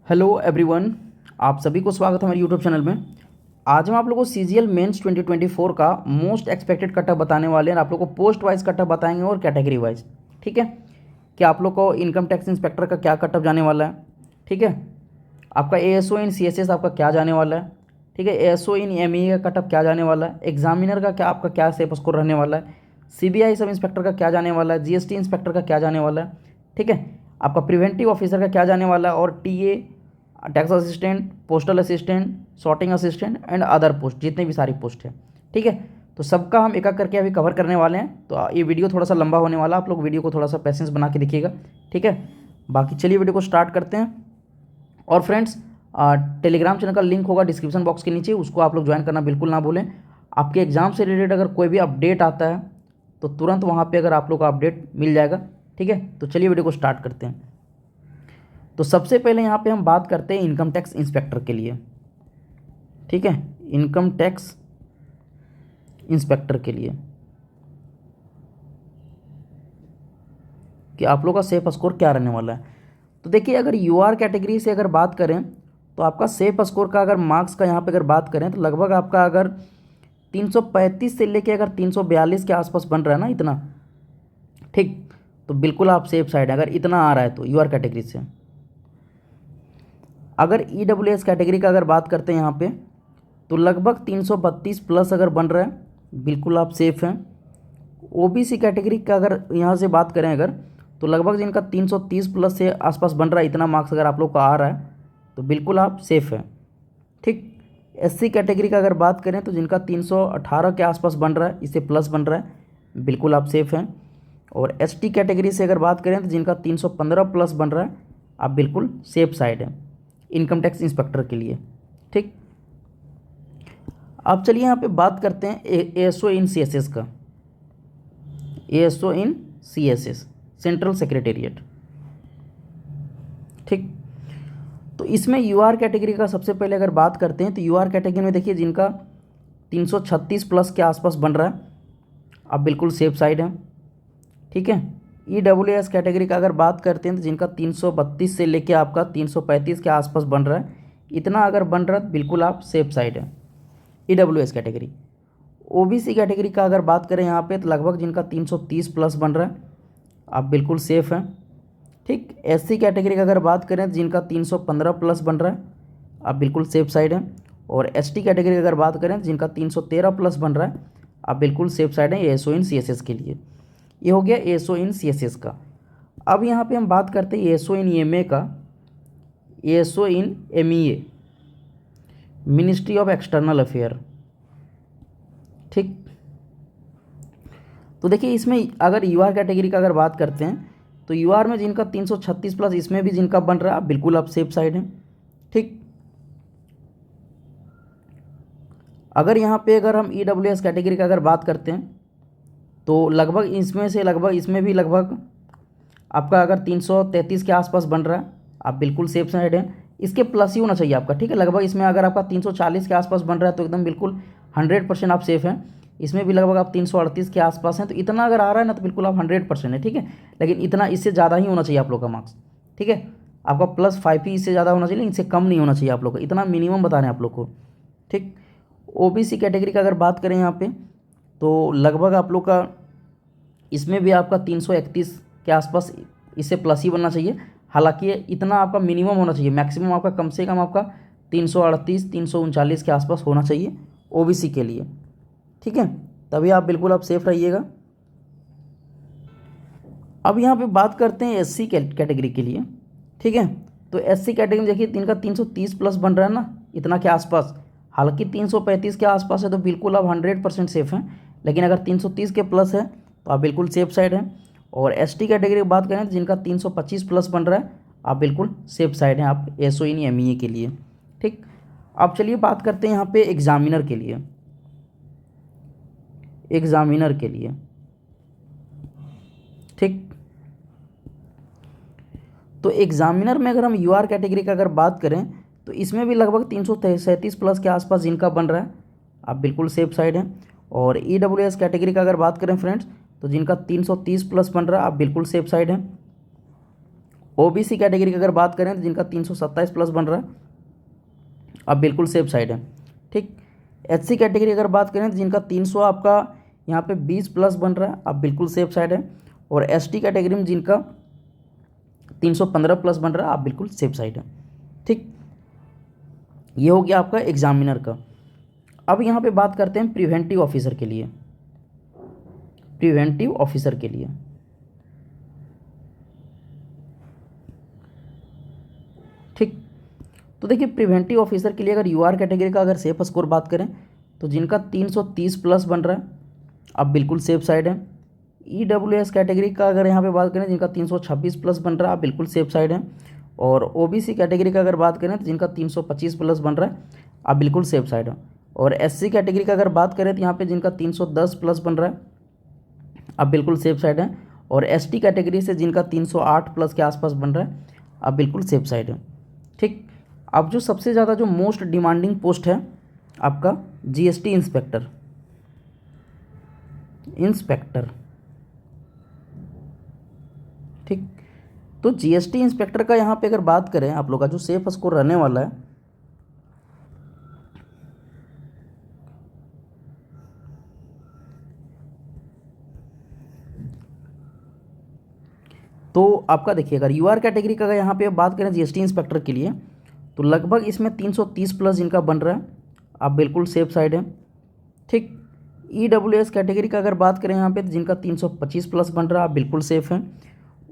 Hello everyone, आप सभी को स्वागत है हमारे यूट्यूब चैनल में। आज हम आप लोगों को सीजीएल मेंस 2024 का मोस्ट एक्सपेक्टेड कटअप बताने वाले हैं। आप लोग को पोस्ट वाइज कटअप बताएंगे और कैटेगरी वाइज। ठीक है, कि आप लोग को इनकम टैक्स इंस्पेक्टर का क्या कटअप जाने वाला है। ठीक है, आपका एएसओ इन सीएसएस आपका क्या जाने वाला है। ठीक है, एएसओ इन एमईए का कटअप क्या जाने वाला है। एग्जामिनर का क्या आपका क्या सेफ स्कोर रहने वाला है। सीबीआई सब इंस्पेक्टर का क्या जाने वाला है। जीएसटी इंस्पेक्टर का क्या जाने वाला है। ठीक है, आपका प्रिवेंटिव ऑफिसर का क्या जाने वाला है। और TA, tax assistant, postal assistant, sorting assistant and other post, जितने भी सारी पोस्ट है। ठीक है, तो सबका हम एक एक करके अभी कवर करने वाले हैं। तो ये वीडियो थोड़ा सा लंबा होने वाला, आप लोग वीडियो को थोड़ा सा पेशेंस बना के देखिएगा। ठीक है, बाकी चलिए वीडियो को स्टार्ट करते हैं। और फ्रेंड्स, टेलीग्राम चैनल का लिंक होगा डिस्क्रिप्शन बॉक्स के नीचे, उसको आप लोग ज्वाइन करना बिल्कुल ना भूलें। आपके एग्जाम से रिलेटेड अगर कोई भी अपडेट आता है तो तुरंत वहाँ पे अगर आप लोग का अपडेट मिल जाएगा। ठीक है, तो चलिए वीडियो को स्टार्ट करते हैं। तो सबसे पहले यहाँ पे हम बात करते हैं इनकम टैक्स इंस्पेक्टर के लिए। ठीक है, इनकम टैक्स इंस्पेक्टर के लिए कि आप लोग का सेफ स्कोर क्या रहने वाला है। तो देखिए, अगर यूआर कैटेगरी से अगर बात करें तो आपका सेफ स्कोर का अगर मार्क्स का यहाँ पे अगर बात करें तो लगभग आपका अगर 335 से लेके अगर 342 के आसपास बन रहा है ना, इतना ठीक, तो बिल्कुल आप सेफ साइड है अगर इतना आ रहा है तो यूआर कैटेगरी से। अगर ईडब्ल्यूएस कैटेगरी का अगर बात करते हैं यहाँ पे तो लगभग 332 प्लस अगर बन रहा है बिल्कुल आप सेफ़ हैं। ओबीसी कैटेगरी का अगर यहाँ से बात करें अगर तो लगभग जिनका 330 प्लस से आसपास बन रहा है, इतना मार्क्स अगर आप लोग का आ रहा है तो बिल्कुल आप सेफ़ हैं। ठीक, एससी कैटेगरी का अगर बात करें तो जिनका 318 के आसपास बन रहा है, इससे प्लस बन रहा है, बिल्कुल आप सेफ़ हैं। और एसटी कैटेगरी से अगर बात करें तो जिनका 315 प्लस बन रहा है, आप बिल्कुल सेफ साइड हैं इनकम टैक्स इंस्पेक्टर के लिए। ठीक, अब चलिए यहाँ पे बात करते हैं एएसओ इन सीएसएस का। एएसओ इन सीएसएस, सेंट्रल सेक्रेटेरिएट। ठीक, तो इसमें यूआर कैटेगरी का सबसे पहले अगर बात करते हैं तो यूआर कैटेगरी में देखिए जिनका 336 प्लस के आसपास बन रहा है, आप बिल्कुल सेफ साइड हैं। ठीक है, ईडब्ल्यूएस कैटेगरी का अगर बात करते हैं तो जिनका 332 से लेके आपका 335 के आसपास बन रहा है, इतना अगर बन रहा है तो बिल्कुल आप सेफ साइड हैं ईडब्ल्यूएस कैटेगरी। ओबीसी कैटेगरी का अगर बात करें यहाँ पे तो लगभग जिनका 330 प्लस बन रहा है, आप बिल्कुल सेफ़ हैं। ठीक, एससी कैटेगरी का अगर बात करें तो जिनका 315 प्लस बन रहा है, आप बिल्कुल सेफ साइड हैं। और एसटी कैटेगरी की अगर बात करें तो जिनका 313 प्लस बन रहा है, आप बिल्कुल सेफ साइड हैं एएसओ इन सीएसएस के लिए। ये हो गया एएसओ इन सीएसएस का। अब यहाँ पे हम बात करते हैं एएसओ इन ईएमए का। ASO in MEA, ministry of external affair. ठीक, तो देखिए इसमें अगर यूआर कैटेगरी का अगर बात करते हैं तो यूआर में जिनका 336 प्लस, इसमें भी जिनका बन रहा है, बिल्कुल आप सेफ साइड हैं। ठीक, अगर यहाँ पे अगर हम ईडब्ल्यूएस कैटेगरी का अगर बात करते हैं तो लगभग इसमें से लगभग इसमें भी लगभग आपका अगर 333 के आसपास बन रहा है, आप बिल्कुल सेफ साइड हैं। इसके प्लस ही होना चाहिए आपका। ठीक है, लगभग इसमें अगर आपका 340 के आसपास बन रहा है तो एकदम बिल्कुल 100% आप सेफ हैं। इसमें भी लगभग आप 338 के आसपास हैं, तो इतना अगर आ रहा है ना तो बिल्कुल आप 100% है। ठीक है, लेकिन इतना इससे ज़्यादा ही होना चाहिए आप लोग का मार्क्स। ठीक है, आपका +5 ही इससे ज़्यादा होना चाहिए, लेकिन इससे कम नहीं होना चाहिए आप लोग का, इतना मिनिमम बता रहे हैं आप लोग को। ठीक, ओबीसी कैटेगरी का अगर बात करें यहाँ पे तो लगभग आप लोग का इसमें भी आपका 331 के आसपास, इससे प्लस ही बनना चाहिए। हालांकि इतना आपका मिनिमम होना चाहिए, मैक्सिमम आपका कम से कम आपका 338 339 के आसपास होना चाहिए ओबीसी के लिए। ठीक है, तभी आप बिल्कुल आप सेफ रहिएगा। अब यहाँ पे बात करते हैं एससी कैटेगरी के लिए। ठीक है, तो एससी कैटेगरी में देखिए इनका 330 प्लस बन रहा है ना, इतना के आसपास। हालांकि 335 के आसपास है तो बिल्कुल आप 100% सेफ हैं, लेकिन अगर 330 के प्लस है तो आप बिल्कुल सेफ साइड हैं। और एसटी कैटेगरी की बात करें तो जिनका 325 प्लस बन रहा है, आप बिल्कुल सेफ साइड हैं आप एसओ इन एमईए के लिए। ठीक, अब चलिए बात करते हैं यहाँ पे एग्जामिनर के लिए। एग्जामिनर के लिए ठीक, तो एग्जामिनर में अगर हम यूआर कैटेगरी का अगर बात करें तो इसमें भी लगभग 337 प्लस के आसपास जिनका बन रहा है, आप बिल्कुल सेफ साइड हैं। और ईडब्ल्यूएस कैटेगरी का अगर बात करें फ्रेंड्स तो जिनका 330 प्लस बन रहा है, आप बिल्कुल सेफ साइड हैं। ओबीसी कैटेगरी की अगर बात करें तो जिनका 327 प्लस बन रहा है, अब बिल्कुल सेफ साइड है। ठीक। एचसी कैटेगरी अगर बात करें तो जिनका 300 आपका यहाँ पे 20 प्लस बन रहा है, अब बिल्कुल सेफ साइड है। और एसटी कैटेगरी में जिनका 315 प्लस बन रहा है, आप बिल्कुल सेफ साइड है। ठीक। ये हो गया आपका एग्जामिनर का। अब यहाँ पे बात करते हैं प्रिवेंटिव ऑफिसर के लिए। प्रिवेंटिव ऑफिसर के लिए ठीक। तो देखिए प्रिवेंटिव ऑफिसर के लिए अगर यूआर कैटेगरी का अगर सेफ स्कोर बात करें तो जिनका 330 प्लस बन रहा है, अब बिल्कुल सेफ साइड है। ईडब्ल्यूएस कैटेगरी का अगर यहाँ पे बात करें जिनका 326 प्लस बन रहा है, आप बिल्कुल सेफ साइड है। और ओबीसी कैटेगरी का अगर बात करें तो जिनका 325 प्लस बन रहा है, आप बिल्कुल सेफ साइड है। और एससी कैटेगरी का अगर बात करें तो यहाँ पे जिनका 310 प्लस बन रहा है, आप बिल्कुल सेफ साइड है। और एसटी कैटेगरी से जिनका 308 प्लस के आसपास बन रहा है, आप बिल्कुल सेफ साइड है। ठीक। अब जो सबसे ज़्यादा जो मोस्ट डिमांडिंग पोस्ट है आपका जीएसटी इंस्पेक्टर। ठीक। तो जीएसटी इंस्पेक्टर का यहाँ पे अगर बात करें आप लोग का जो सेफ स्कोर रहने वाला है, तो आपका देखिए अगर यूआर कैटेगरी का अगर यहाँ पे बात करें जीएसटी इंस्पेक्टर के लिए तो लगभग इसमें 330 प्लस जिनका बन रहा है, आप बिल्कुल सेफ साइड है। ठीक। ईडब्ल्यूएस कैटेगरी का अगर बात करें यहाँ पे तो जिनका 325 प्लस बन रहा है, आप बिल्कुल सेफ हैं।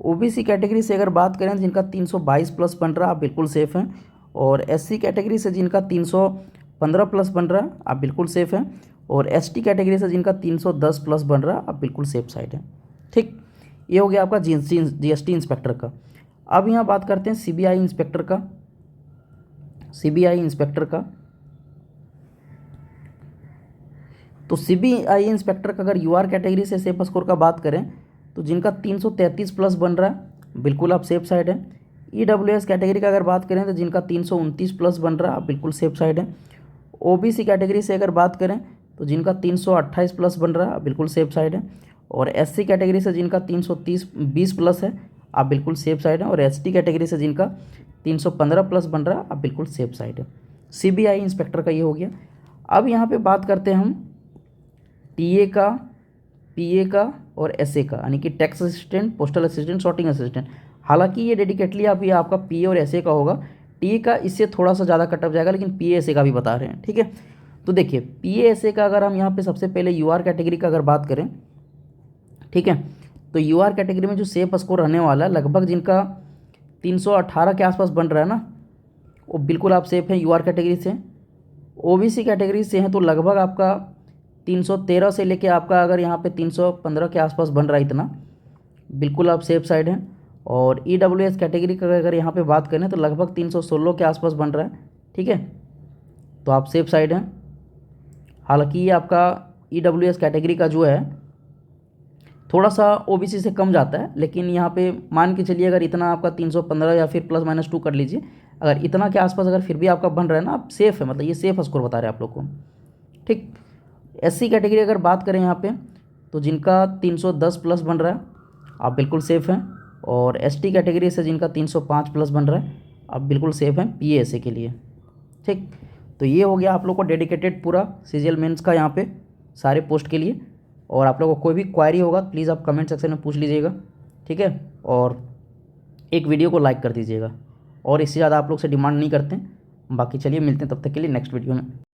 ओबीसी कैटेगरी से अगर बात करें तो जिनका 322 प्लस बन रहा है, आप बिल्कुल सेफ हैं। और एससी कैटेगरी से जिनका 315 प्लस बन रहा है, आप बिल्कुल सेफ हैं। और एसटी कैटेगरी से जिनका 310 प्लस बन रहा है, आप बिल्कुल सेफ साइड है। ठीक। ये हो गया आपका जीएसटी इंस्पेक्टर का। अब यहाँ बात करते हैं सीबीआई इंस्पेक्टर का। सीबीआई इंस्पेक्टर का तो सीबीआई इंस्पेक्टर का अगर यूआर कैटेगरी से सेफ स्कोर का बात करें तो जिनका 333 प्लस बन रहा है, बिल्कुल आप सेफ साइड है। ईडब्ल्यूएस कैटेगरी का अगर बात करें तो जिनका 329 प्लस बन रहा है, आप बिल्कुल सेफ साइड है। ओबीसी कैटेगरी से अगर बात करें तो जिनका 328 प्लस बन रहा है, बिल्कुल सेफ साइड है। और एससी कैटेगरी से जिनका 320 प्लस है, आप बिल्कुल सेफ साइड है। और एसटी कैटेगरी से जिनका 315 प्लस बन रहा है, आप बिल्कुल सेफ साइड है। सीबीआई इंस्पेक्टर का ये हो गया। अब यहाँ पे बात करते हैं हम टीए का, पीए का और एसए का, यानी कि tax assistant, postal assistant, sorting assistant. हालांकि ये डेडिकेटली अभी आपका पीए और एसए का होगा। टीए का इससे थोड़ा सा ज़्यादा कट ऑफ जाएगा, लेकिन पीए एसए का भी बता रहे हैं। ठीक है। तो देखिए पीए एसए का अगर हम यहाँ पे सबसे पहले यूआर कैटेगरी का अगर बात करें, ठीक है, तो यूआर कैटेगरी में जो सेफ स्कोर रहने वाला है लगभग जिनका 318 के आसपास बन रहा है ना, वो बिल्कुल आप सेफ हैं यूआर कैटेगरी से। ओबीसी कैटेगरी से हैं तो लगभग आपका 313 से लेके आपका अगर यहाँ पे 315 के आसपास बन रहा है, इतना बिल्कुल आप सेफ साइड हैं। और ईडब्ल्यूएस कैटेगरी का अगर यहाँ पे बात करें तो लगभग 316 के आसपास बन रहा है। ठीक है, तो आप सेफ साइड हैं। हालांकि ये आपका ईडब्ल्यूएस कैटेगरी का जो है थोड़ा सा ओबीसी से कम जाता है, लेकिन यहाँ पे मान के चलिए अगर इतना आपका 315 या फिर +-2 कर लीजिए, अगर इतना के आसपास अगर फिर भी आपका बन रहा है ना, आप सेफ है, मतलब ये सेफ स्कोर बता रहे हैं आप लोग को। ठीक। एससी कैटेगरी अगर बात करें यहाँ पे तो जिनका 310 प्लस बन रहा है, आप बिल्कुल सेफ हैं। और एसटी कैटेगरी से जिनका 305 प्लस बन रहा है, आप बिल्कुल सेफ हैं पीएएसए के लिए। ठीक। तो ये हो गया आप लोग को डेडिकेटेड पूरा सीजीएल मेंस का यहाँ पे सारे पोस्ट के लिए। और आप लोगों को कोई भी क्वायरी होगा प्लीज़ आप कमेंट सेक्शन में पूछ लीजिएगा। ठीक है, और एक वीडियो को लाइक कर दीजिएगा, और इससे ज़्यादा आप लोग से डिमांड नहीं करते। बाकी चलिए मिलते हैं तब तक के लिए नेक्स्ट वीडियो में।